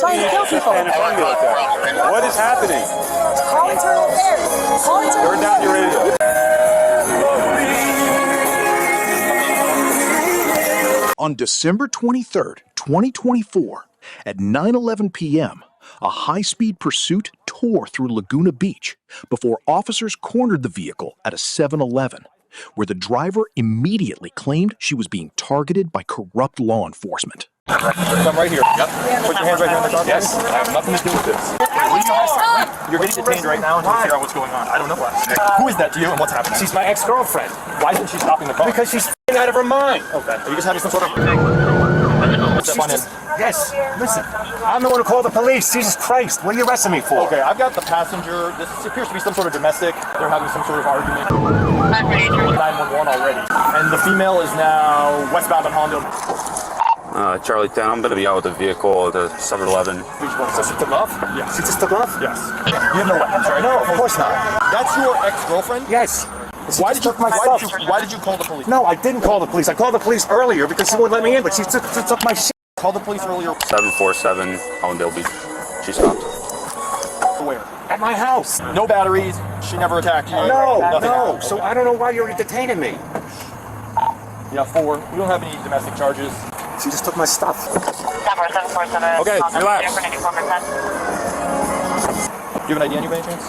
Trying to kill people. What is happening? Call internal affairs. Call internal Turn down your radio. On December 23rd, 2024, at 9:11 p.m., a high-speed pursuit tore through Laguna Beach before officers cornered the vehicle at a 7-Eleven, where the driver immediately claimed she was being targeted by corrupt law enforcement. Come right here. Yep. Put your hands right here on the car. Yes. I have nothing to do with this. You're getting detained right now until we figure out what's going on. I don't know what. Who is that to you and what's happening? She's my ex-girlfriend. Why isn't she stopping the car? Because she's out of her mind. Okay. Are you just having some sort of... Yes. Listen, I'm the one who called the police. Jesus Christ. What are you arresting me for? Okay, I've got the passenger. This appears to be some sort of domestic. They're having some sort of argument. 911 already. And the female is now westbound on Hondo. Charlie 10, I'm going to be out with the vehicle at the 7-Eleven. So she took off? Yes. She just took off? Yes. You have no weapons, right? No, of course not. That's your ex-girlfriend? Yes. Why did you call the police? No, I didn't call the police. I called the police earlier because she wouldn't let me in, but she took my shit. Called the police earlier. 747 Allendale Beach. She stopped. Where? At my house. No batteries. She never attacked you. No. So I don't know why you're detaining me. Yeah, 4. We don't have any domestic charges. She just took my stuff. Okay, relax. Do you have an ID on you by any chance?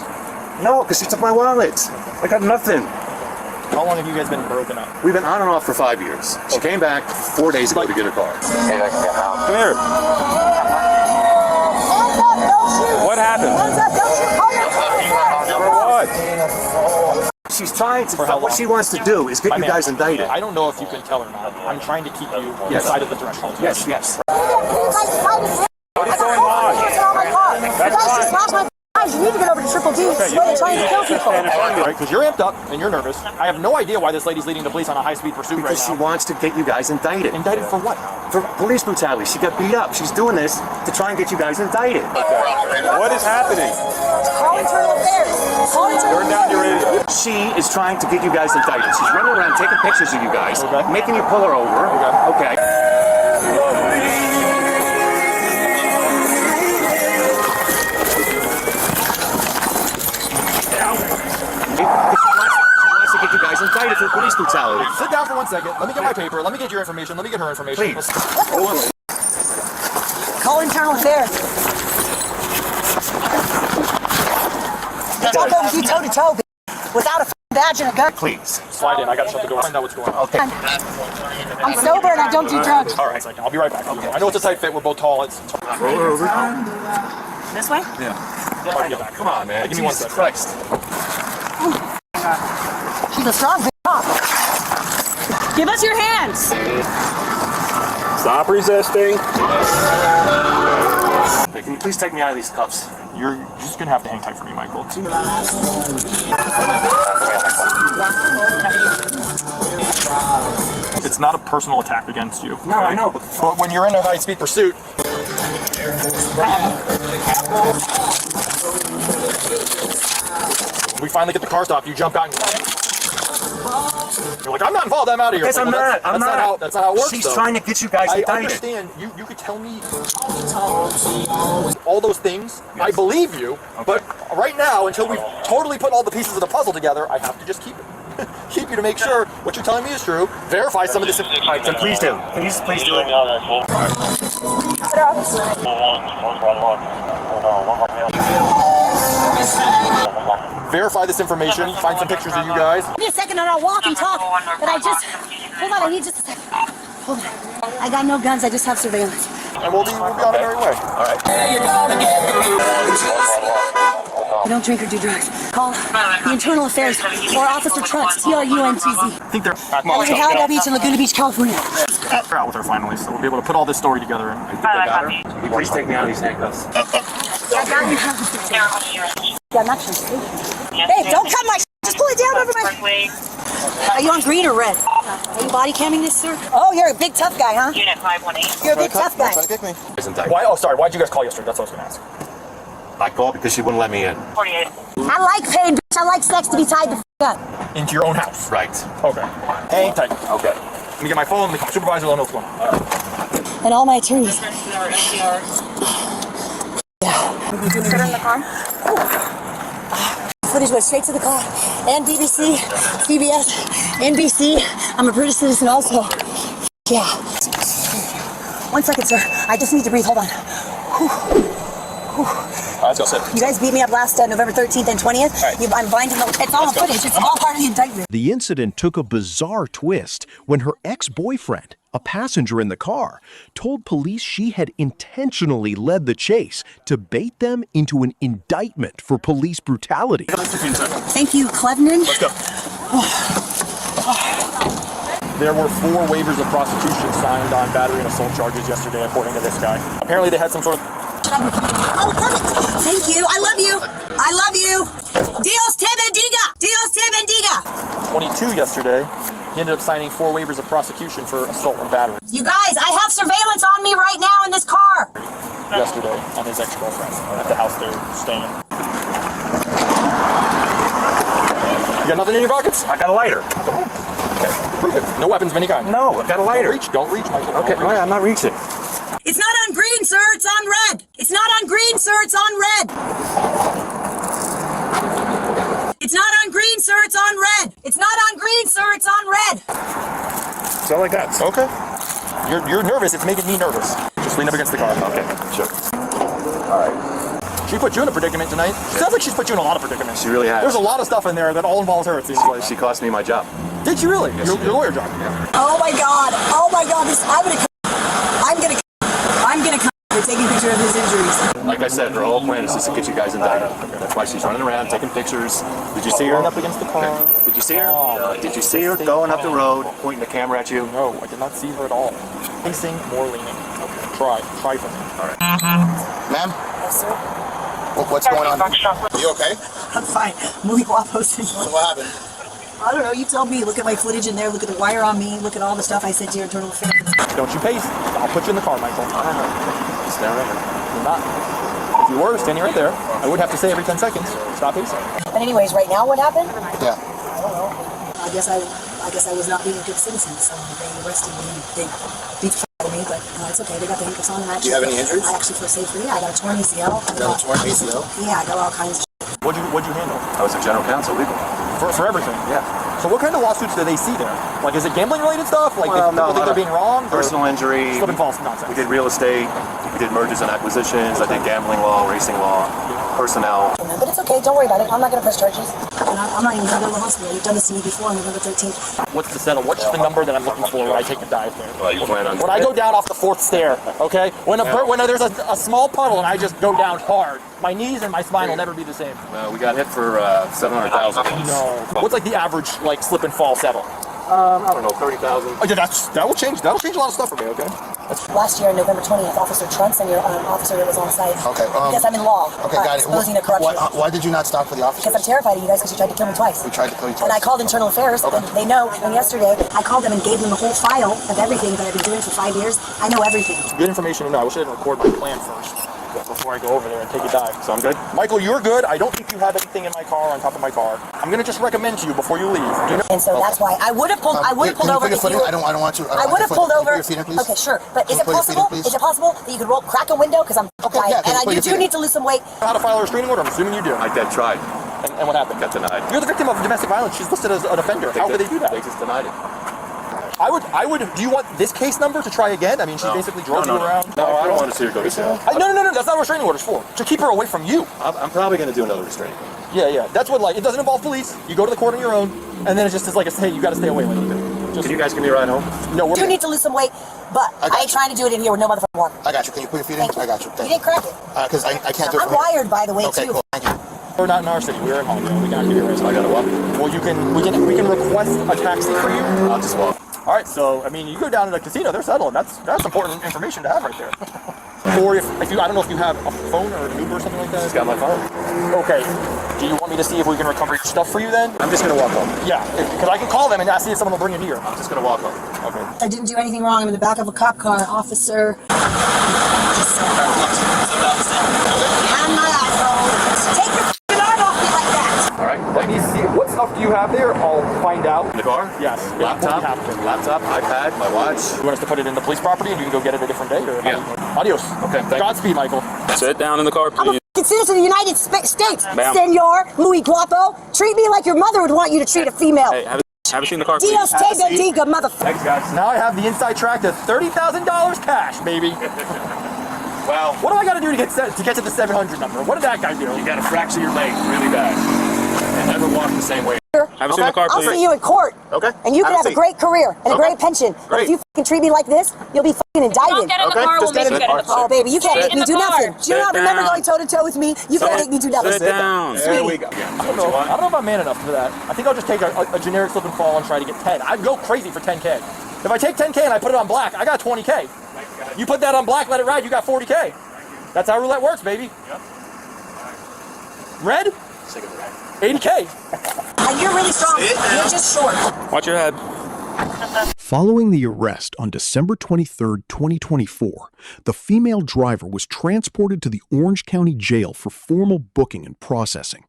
No, because she took my wallet. I got nothing. How long have you guys been broken up? We've been on and off for 5 years. She came back 4 days ago to get her car. Come here. What happened? For what? She's trying to, what she wants to do is get you guys indicted. I don't know if you can tell or not. I'm trying to keep you inside of the threshold. Yes. What is going on? That's fine. You need to get over to Triple D. They're trying to kill people. Right, because you're amped up and you're nervous. I have no idea why this lady's leading the police on a high-speed pursuit right now. Because she wants to get you guys indicted. Indicted for what? For police brutality. She got beat up. She's doing this to try and get you guys indicted. What is happening? Call internal affairs. Call internal Turn down your radio. She is trying to get you guys indicted. She's running around taking pictures of you guys, making you pull her over. Okay. You guys indicted for police brutality. Sit down for 1 second. Let me get my paper. Let me get your information. Let me get her information. Please. Call internal affairs. I'll go with you toe to toe without a badge and a gun. Please. Slide in. I got to shut the door. Find out what's going on. Okay. I'm sober and I don't do drugs. All right. I'll be right back. Okay. I know it's a tight fit. We're both tall. It's Roll her over. This way? Yeah. get back. Come on, man. Give me 1 second. Christ. She's a strong cop. Give us your hands. Stop resisting. Hey, can you please take me out of these cuffs? You're just going to have to hang tight for me, Michael. It's not a personal attack against you. No, I know. But when you're in a high-speed pursuit... When we finally get the car stopped, you jump out and... You're like, I'm not involved, I'm out of here. Yes, I'm not. I'm not. That's not how it works, She's though. trying to get you guys indicted. I understand. You could tell me all those things. Yes. I believe you. Okay. But right now, until we've totally put all the pieces of the puzzle together, I have to just keep you to make sure what you're telling me is true. Verify some of this information. All right, then please do. Can you please do it? Verify this information, find some pictures of you guys. Give me a second and I'll walk and talk. But hold on, I need just a second. Hold on. I got no guns, I just have surveillance. And we'll be on our merry way. All right. I don't drink or do drugs. Call the internal affairs or Officer Truntz, TRUNTZ. I think they're at Laguna Beach in Laguna Beach, California. We're out with her finally, so we'll be able to put all this story together. And I think they got her. Can you please take me out of these handcuffs? I got you. Yeah, I'm actually Hey, don't cut my just pull it down over my... Are you on green or red? Are you body camming this, sir? Oh, you're a big tough guy, huh? Unit 518. You're a big tough guy. Try to kick me. Why? Oh, sorry. Why did you guys call yesterday? That's what I was going to ask. I called because she wouldn't let me in. 48. I like pain, bitch. I like sex to be tied the up. Into your own house. Right. Okay. Hang tight. Okay. Let me get my phone. Let me call my supervisor. Let me know what's going on. And all my attorneys. Sit in the car. Footage went straight to the car. And BBC, CBS, NBC. I'm a British citizen also. Yeah. 1 second, sir. I just need to breathe. Hold on. Let's go sit. You guys beat me up last November 13th and 20th. Right. I'm blinding the. It's all on footage. It's all part of the indictment. The incident took a bizarre twist when her ex-boyfriend, a passenger in the car, told police she had intentionally led the chase to bait them into an indictment for police brutality. Thank you, Cleveland. Let's go. There were 4 waivers of prostitution signed on battery and assault charges yesterday, according to this guy. Apparently they had some sort of... Oh, perfect. Thank you. I love you. I love you. Dios te bendiga. Dios te bendiga. 22 yesterday. He ended up signing 4 waivers of prosecution for assault and battery. You guys, I have surveillance on me right now in this car. Yesterday on his ex-girlfriend at the house they're staying. You got nothing in your pockets? I got a lighter. Okay. Prove it. No weapons of any kind. No, I've got a lighter. Don't reach, Michael. Okay, all right, I'm not reaching. It's not on green, sir. It's on red. It's not on green, sir. It's on red. It's not on green, sir. It's on red. It's not on green, sir. It's on red. That's all I got. Okay. You're nervous. It's making me nervous. Just lean up against the car. Okay, sure. All right. She put you in a predicament tonight. Sounds like she's put you in a lot of predicaments. She really has. There's a lot of stuff in there that all involves her, it seems like. She cost me my job. Did she really? Yes, your she did. lawyer job. Yeah. Oh my God. Oh my God. I'm gonna come for taking a picture of his injuries. Like I said, her whole plan is just to get you guys indicted. That's why she's running around taking pictures. Did you see her? Up against the car. Okay. Did you see her? Oh, Did you see her going up the road, pointing the camera at you? No, I did not see her at all. Facing, more leaning. Okay. Try for me. All right. Ma'am, Yes, sir. what's going on? Are you okay? I'm fine. Movie guapos. So what happened? I don't know. You tell me. Look at my footage in there. Look at the wire on me. Look at all the stuff I said to your internal affairs. Don't you pace. I'll put you in the car, Michael. Stand right here. You're not. If you were standing right there, I would have to say every 10 seconds, stop pacing. But anyways, right now, what happened? Yeah. I don't know. I guess I was not being a good citizen, so they arrested me. They beat the f out of me, but it's okay. They got the handcuffs on. Do you have any injuries? I actually feel safe. Yeah, I got a torn ACL. You got a torn ACL? Yeah, I got all kinds of shit. What'd you handle? I was a general counsel, legal. For everything? Yeah. So what kind of lawsuits do they see there? Like, is it gambling related stuff? Like, Well, people no, think they're being wrong? Personal injury. Slip and false nonsense. We did real estate. We did mergers and acquisitions. I did gambling law, racing law, personnel. But it's okay. Don't worry about it. I'm not going to press charges. And I'm not even going to go to the hospital. You've done this to me before on November 13th. What's the settle? What's the number that I'm looking for when I take a dive there? Well, you plan on. When I go down off the 4th stair, okay? When there's a small puddle and I just go down hard, my knees and my spine will never be the same. We got hit for $700,000. No. What's like the average like slip and fall settle? I don't know, 30,000. Oh, yeah, that will change. That'll change a lot of stuff for me. Okay. Last year, on November 20th, Officer Trunts and your officer that was on site. Okay. Because I'm in law. Okay, got it. Exposing a corruption. Why did you not stop for the officers? Because I'm terrified of you guys because you tried to kill me twice. We tried to kill you twice. And I called internal affairs, and they know. And yesterday, I called them and gave them the whole file of everything that I've been doing for 5 years. I know everything. Good information to know. I wish I didn't record my plan first before I go over there and take a dive. So I'm good? Michael, you're good. I don't think you have anything in my car on top of my car. I'm gonna just recommend to you before you leave. You know, And so that's why I would have pulled. I would have pulled over. Can you put your foot in? I don't want you. I would have pulled over. Put your feet in, please. Okay, sure. But is Can it you put your feet in, possible? please? Is it possible that you could crack a window? Because I'm tired, yeah, can and you put you your do feet in? need to lose some weight. how to file a restraining order? I'm assuming you do. I did try. And what happened? Got denied. You're the victim of domestic violence. She's listed as an offender. How could they do that? They just denied it. I would. Do you want this case number to try again? I mean, she basically drove you around. No, I don't want to see her go to jail. No. That's not what restraining order's for. To keep her away from you. I'm probably going to do another restraining. Yeah. That's what, like, it doesn't involve police. You go to the court on your own, and then it's just like, hey, you got to stay away a little bit. Can you guys give me a ride home? No, we're You need to lose some weight, but I ain't trying to do it in here with no motherfucking water. I got you. Can you put your feet in? Thank you. I got you. You Thank didn't crack it. Because I can't do it I'm from here. wired, by the way, Okay, too. cool. Thank you. We're not in our city. We're in Hollywood. We can give you a raise. I got to walk. Well, we can request a taxi for you. I'll just walk. All right, so I mean, you go down to the casino, they're settling. That's important information to have right there. Or if you, I don't know if you have a phone or an Uber or something like that. Just got my phone. Okay. Do you want me to see if we can recover your stuff for you then? I'm just going to walk home. Yeah, because I can call them and see if someone will bring it here. I'm just going to walk home. Okay. I didn't do anything wrong. I'm in the back of a cop car, officer. And my iPhone. Take your f***ing arm off me like that. All right. Let me see. What stuff do you have there? I'll find out. In the car? Yes. Laptop, iPad, my watch. You want us to put it in the police property and you can go get it a different day? Or Yeah. Adios. Okay, thank you. Godspeed, Michael. Sit down in the car, I'm a please. f***ing American citizen of the United States, Ma'am. senor, muy guapo. Treat me like your mother would want you to treat a female. Hey, have you seen the car, please? Dios te bendiga, motherfucker. Thanks, guys. Now I have the inside track to $30,000 cash, baby. Well, What do I got to do to get to the 700 number? What did that guy do? you got to fracture your leg really bad. And never walk the same way. Have you seen the car, I'll please? see you in court. Okay. And you can have a great career and a Okay. great pension. But Great. if you fucking treat me like this, you'll be fucking Don't indicted. get in the Okay, car, we'll just make get you in get in the the car. car. Oh, baby, you can't Get make in me the do car. nothing. Do you not Sit remember down. going toe-to-toe with me? You can't make me do nothing. Sit down. There we go. I don't know if I'm man enough for that. I think I'll just take a generic slip and fall and try to get 10. I'd go crazy for 10K. If I take 10K and I put it on black, I got 20K. You put that on black, let it ride, you got 40K. That's how roulette works, baby. Red? 80K. You're really strong. You're just short. Watch your head. Following the arrest on December 23, 2024, the female driver was transported to the Orange County Jail for formal booking and processing.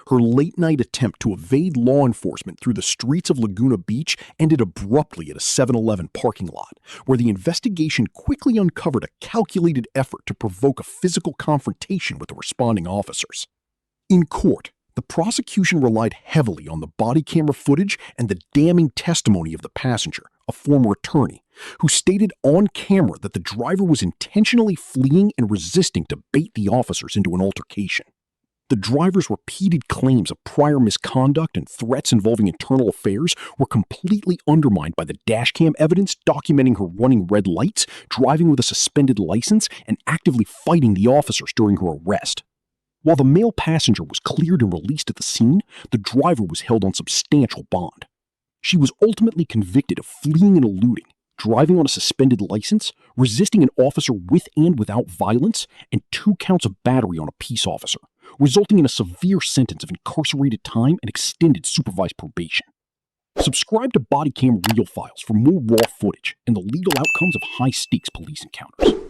Her late-night attempt to evade law enforcement through the streets of Laguna Beach ended abruptly at a 7-Eleven parking lot, where the investigation quickly uncovered a calculated effort to provoke a physical confrontation with the responding officers. In court, the prosecution relied heavily on the body camera footage and the damning testimony of the passenger, a former attorney, who stated on camera that the driver was intentionally fleeing and resisting to bait the officers into an altercation. The driver's repeated claims of prior misconduct and threats involving internal affairs were completely undermined by the dashcam evidence documenting her running red lights, driving with a suspended license, and actively fighting the officers during her arrest. While the male passenger was cleared and released at the scene, the driver was held on substantial bond. She was ultimately convicted of fleeing and eluding, driving on a suspended license, resisting an officer with and without violence, and 2 counts of battery on a peace officer, resulting in a severe sentence of incarcerated time and extended supervised probation. Subscribe to Bodycam Real Files for more raw footage and the legal outcomes of high-stakes police encounters.